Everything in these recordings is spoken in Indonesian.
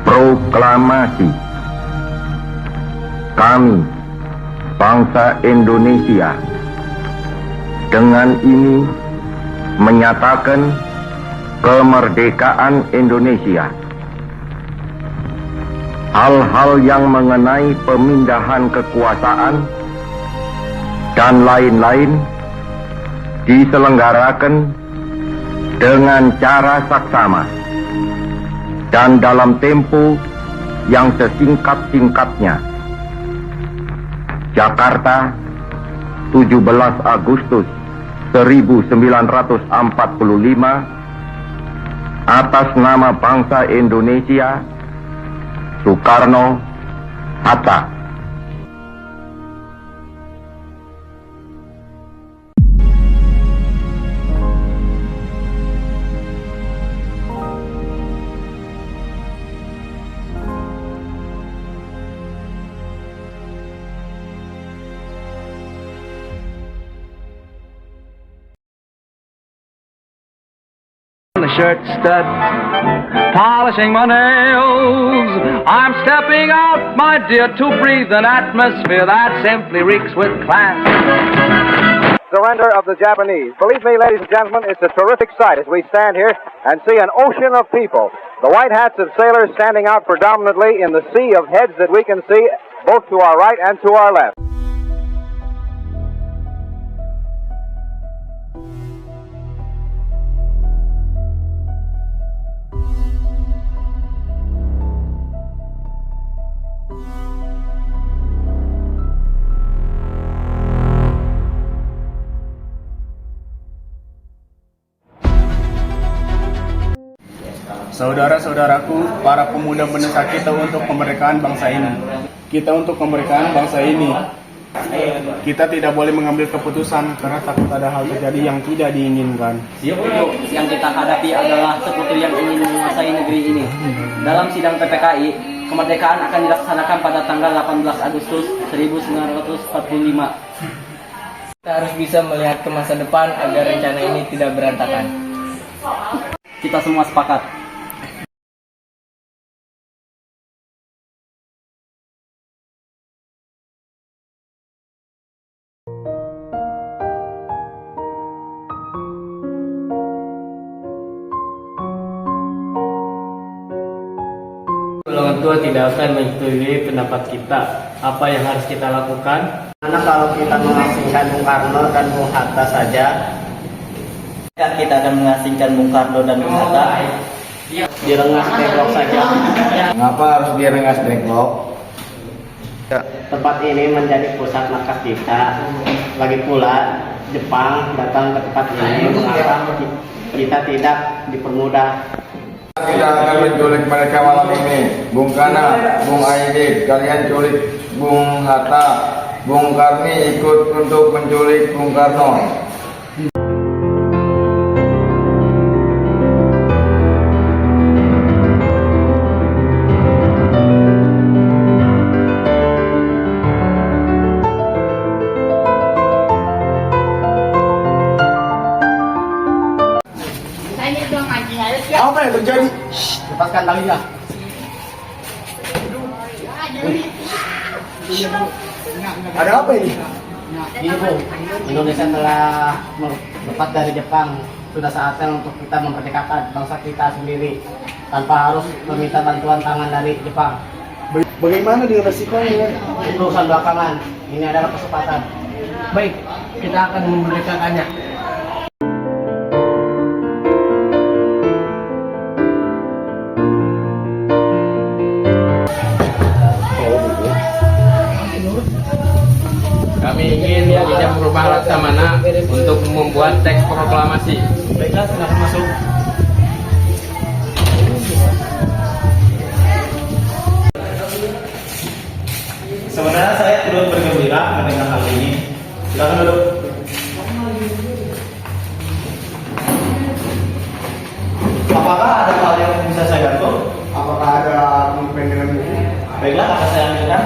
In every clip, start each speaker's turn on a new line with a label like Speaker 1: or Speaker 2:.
Speaker 1: Proklamasi. Kami, bangsa Indonesia, dengan ini menyatakan kemerdekaan Indonesia. Hal-hal yang mengenai pemindahan kekuasaan dan lain-lain diselenggarakan dengan cara saksama dan dalam tempo yang sesingkat-singkatnya. Jakarta, 17 Agustus 1945, atas nama bangsa Indonesia, Soekarno Hatta.
Speaker 2: The shirt stud, polishing my nails. I'm stepping out, my dear, to breathe an atmosphere that simply reeks with class.
Speaker 3: Surrender of the Japanese. Believe me, ladies and gentlemen, it's a terrific sight as we stand here and see an ocean of people. The white hats of sailors standing out predominantly in the sea of heads that we can see both to our right and to our left.
Speaker 4: Saudara-saudaraku, para pemuda bangsa kita untuk kemerdekaan bangsa ini. Kita untuk kemerdekaan bangsa ini. Kita tidak boleh mengambil keputusan karena takut ada hal terjadi yang tidak diinginkan.
Speaker 5: Yang kita hadapi adalah sekutu yang ingin menguasai negeri ini. Dalam sidang PPKI, kemerdekaan akan dilaksanakan pada tanggal 18 Agustus 1945.
Speaker 6: Kita harus bisa melihat ke masa depan agar rencana ini tidak berantakan.
Speaker 5: Kita semua sepakat.
Speaker 6: Golongan tua tidak akan menyetujui pendapat kita. Apa yang harus kita lakukan?
Speaker 7: Karena kalau kita mengasingkan Bung Karno dan Bung Hatta saja,
Speaker 5: Kita akan mengasingkan Bung Karno dan Bung Hatta.
Speaker 7: direngas deglok saja.
Speaker 4: Mengapa harus direngas deglok?
Speaker 7: Tempat ini menjadi pusat markas kita. Lagi pula Jepang datang ke tempat ini, mengapa kita tidak dipermudah?
Speaker 4: Tidak akan menculik mereka malam ini. Bung Kana, Bung Aidit, kalian culik Bung Hatta. Bung Karni ikut untuk menculik Bung Karno.
Speaker 7: Apa yang terjadi? Lepaskan talinya. Ada apa ini? Gini Bu, Indonesia telah lepas dari Jepang. Sudah saatnya untuk kita memerdekakan bangsa kita sendiri tanpa harus meminta bantuan tangan dari Jepang.
Speaker 4: Bagaimana dengan resikonya?
Speaker 7: Itu urusan belakangan. Ini adalah kesempatan.
Speaker 6: Baik, kita akan memerdekakannya.
Speaker 8: Kami ingin Jejak Perubahan Laksamana untuk membuat teks proklamasi.
Speaker 6: Baiklah, silakan masuk.
Speaker 9: Sebenarnya saya turut bergembira mendengar hal ini. Silakan duduk. Apakah ada hal yang bisa saya bantu?
Speaker 4: Apakah ada pulpen dengan buku?
Speaker 9: Baiklah, akan saya ambilkan.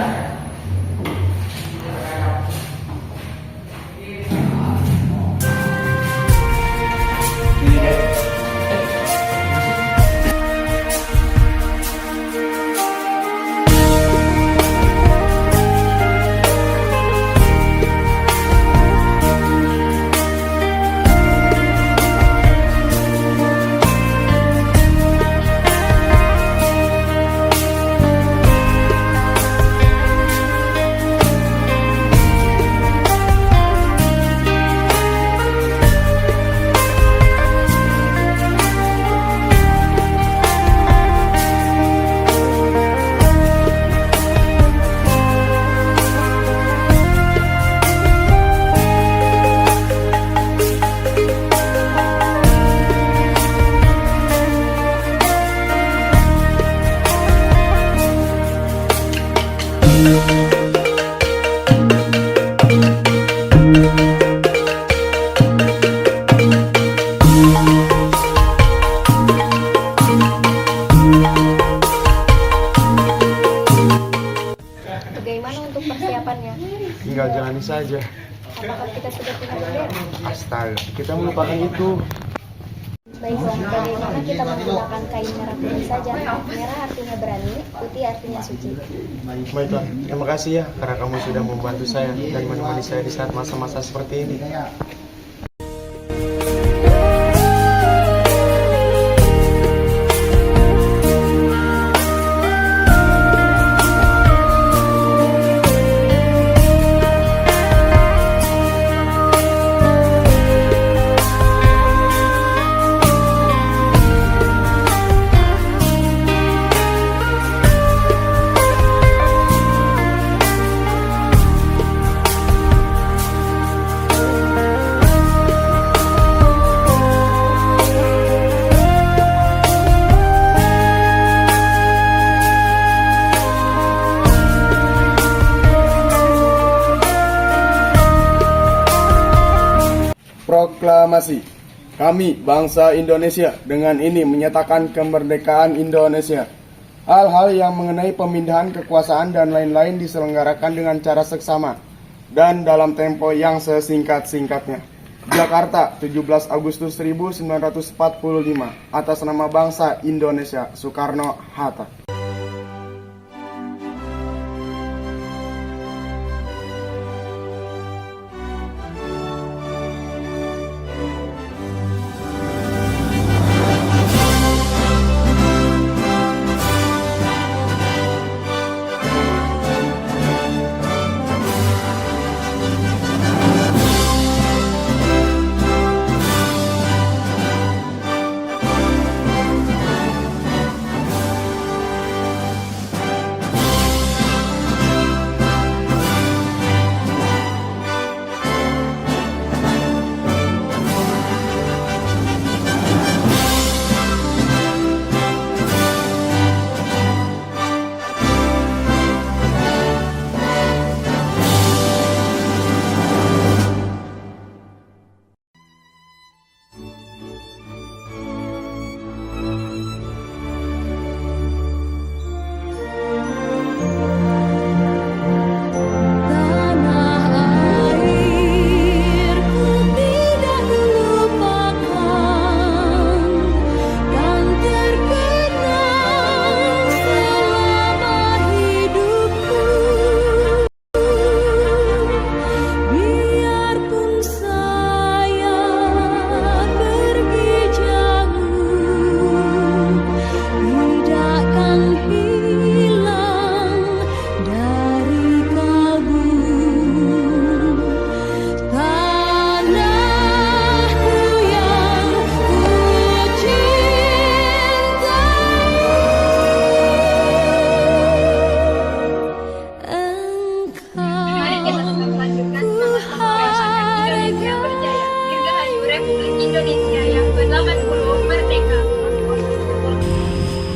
Speaker 4: saja.
Speaker 10: Apakah kita sudah tidak modern?
Speaker 4: Astaga, kita melupakan itu.
Speaker 10: Baiklah, bagaimana kita menggunakan kain merah putih saja? Merah artinya berani, putih artinya suci.
Speaker 4: Baiklah, terima kasih ya karena kamu sudah membantu saya dan menemani saya di saat masa-masa seperti ini. Proklamasi. Kami, bangsa Indonesia, dengan ini menyatakan kemerdekaan Indonesia. Hal-hal yang mengenai pemindahan kekuasaan dan lain-lain diselenggarakan dengan cara seksama dan dalam tempo yang sesingkat-singkatnya. Jakarta, 17 Agustus 1945, atas nama bangsa Indonesia, Soekarno-Hatta.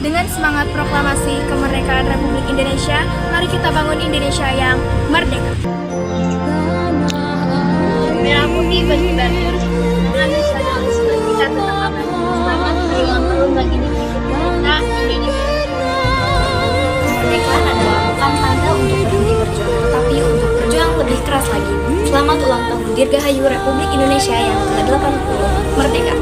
Speaker 10: Dengan semangat proklamasi kemerdekaan Republik Indonesia, mari kita bangun Indonesia yang merdeka. Merah putih berkibar terus, dengan nasionalisme kita tetap aman. Selamat hari ulang tahun bagi negeri kita, Indonesia. Kemerdekaan adalah bukan tanda untuk berhenti berjuang, tetapi untuk berjuang lebih keras lagi. Selamat ulang tahun Dirgahayu Republik Indonesia yang ke-80, merdeka.